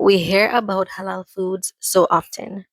We hear about halal foods so often.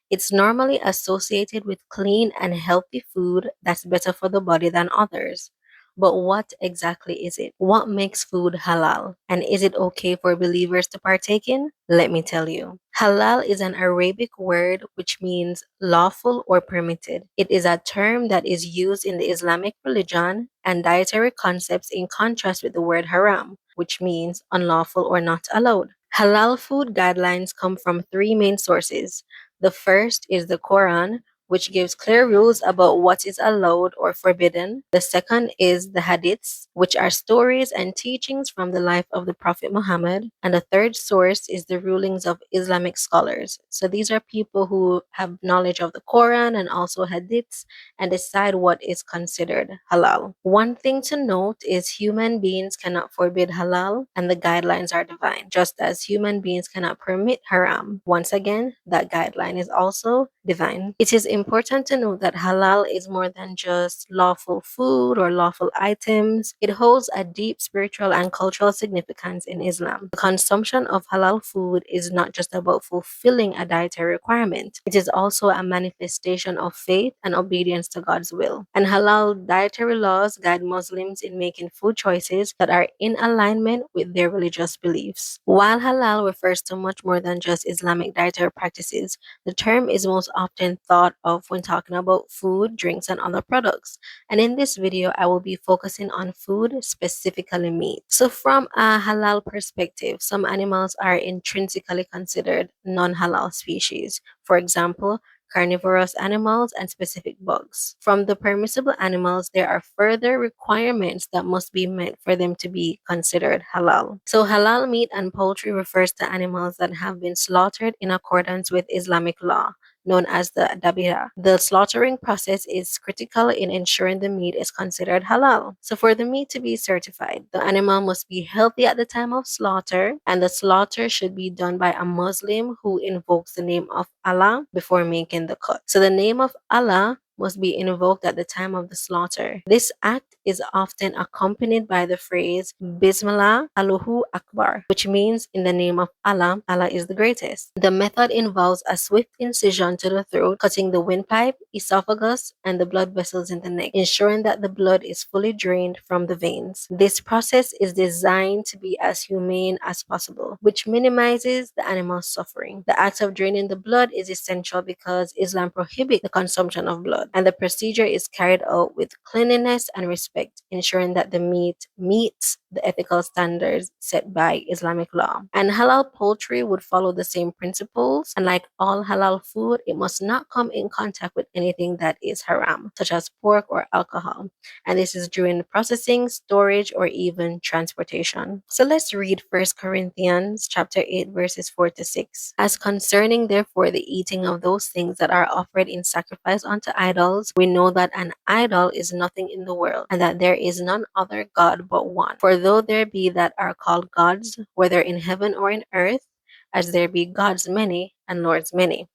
It's normally associated with clean and healthy food that's better for the body than others. But what exactly is it? What makes food halal? And is it okay for believers to partake in? Let me tell you. Halal is an Arabic word which means lawful or permitted. It is a term that is used in the Islamic religion and dietary concepts in contrast with the word haram, which means unlawful or not allowed. Halal food guidelines come from three main sources. The first is the Quran, which gives clear rules about what is allowed or forbidden. The second is the Hadiths, which are stories and teachings from the life of the Prophet Muhammad. And the third source is the rulings of Islamic scholars. So these are people who have knowledge of the Quran and also Hadiths and decide what is considered halal. One thing to note is human beings cannot forbid halal, and the guidelines are divine, just as human beings cannot permit haram. Once again, that guideline is also divine. It is important to note that halal is more than just lawful food or lawful items. It holds a deep spiritual and cultural significance in Islam. The consumption of halal food is not just about fulfilling a dietary requirement, it is also a manifestation of faith and obedience to God's will. And halal dietary laws guide Muslims in making food choices that are in alignment with their religious beliefs. While halal refers to much more than just Islamic dietary practices, the term is most often thought of when talking about food, drinks, and other products. And in this video, I will be focusing on food, specifically meat. So from a halal perspective, some animals are intrinsically considered non-halal species. For example, carnivorous animals and specific bugs. From the permissible animals, there are further requirements that must be met for them to be considered halal. So halal meat and poultry refers to animals that have been slaughtered in accordance with Islamic law, known as the dabira. The slaughtering process is critical in ensuring the meat is considered halal. So for the meat to be certified, the animal must be healthy at the time of slaughter, and the slaughter should be done by a Muslim who invokes the name of Allah before making the cut. So the name of Allah must be invoked at the time of the slaughter. This act is often accompanied by the phrase Bismillah Allahu Akbar, which means in the name of Allah, Allah is the greatest. The method involves a swift incision to the throat, cutting the windpipe, esophagus, and the blood vessels in the neck, ensuring that the blood is fully drained from the veins. This process is designed to be as humane as possible, which minimizes the animal's suffering. The act of draining the blood is essential because Islam prohibits the consumption of blood, and the procedure is carried out with cleanliness and respect, ensuring that the meat meets the ethical standards set by Islamic law. And halal poultry would follow the same principles, and like all halal food, it must not come in contact with anything that is haram, such as pork or alcohol. And this is during processing, storage, or even transportation. So let's read 1 Corinthians chapter 8 verses 4 to 6. As concerning therefore the eating of those things that are offered in sacrifice unto idols, we know that an idol is nothing in the world, and that there is none other God but one. For though there be that are called gods, whether in heaven or in earth, as there be gods many and lords many,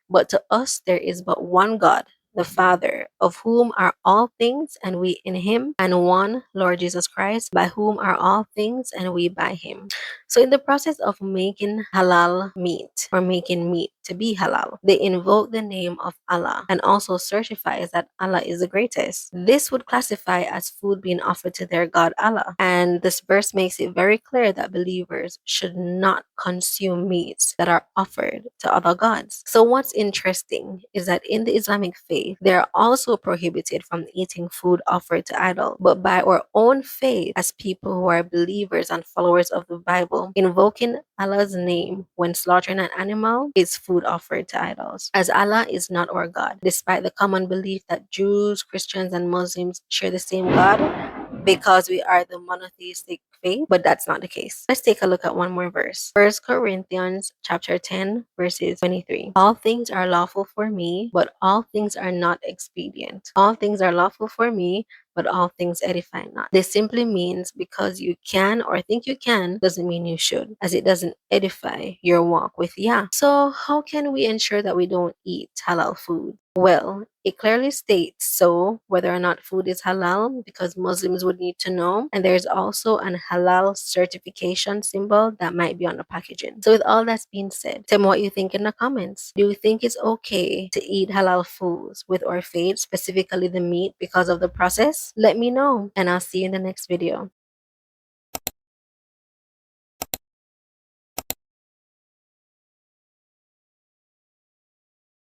but to us there is but one God, the Father, of whom are all things, and we in him, and one Lord Jesus Christ, by whom are all things, and we by him. So in the process of making halal meat or making meat to be halal, they invoke the name of Allah and also certifies that Allah is the greatest. This would classify as food being offered to their God Allah. And this verse makes it very clear that believers should not consume meats that are offered to other gods. So what's interesting is that in the Islamic faith, they are also prohibited from eating food offered to idols. But by our own faith, as people who are believers and followers of the Bible, invoking Allah's name when slaughtering an animal is food offered to idols, as Allah is not our God, despite the common belief that Jews, Christians, and Muslims share the same God because we are the monotheistic faith, but that's not the case. Let's take a look at one more verse. 1 Corinthians chapter 10 verses 23. All things are lawful for me, but all things are not expedient. All things are lawful for me, but all things edify not. This simply means because you can or think you can doesn't mean you should, as it doesn't edify your walk with Yah. So how can we ensure that we don't eat halal food? Well, it clearly states so whether or not food is halal because Muslims would need to know. And there's also an halal certification symbol that might be on the packaging. So with all that's being said, tell me what you think in the comments. Do you think it's okay to eat halal foods with our faith, specifically the meat, because of the process? Let me know and I'll see you in the next video.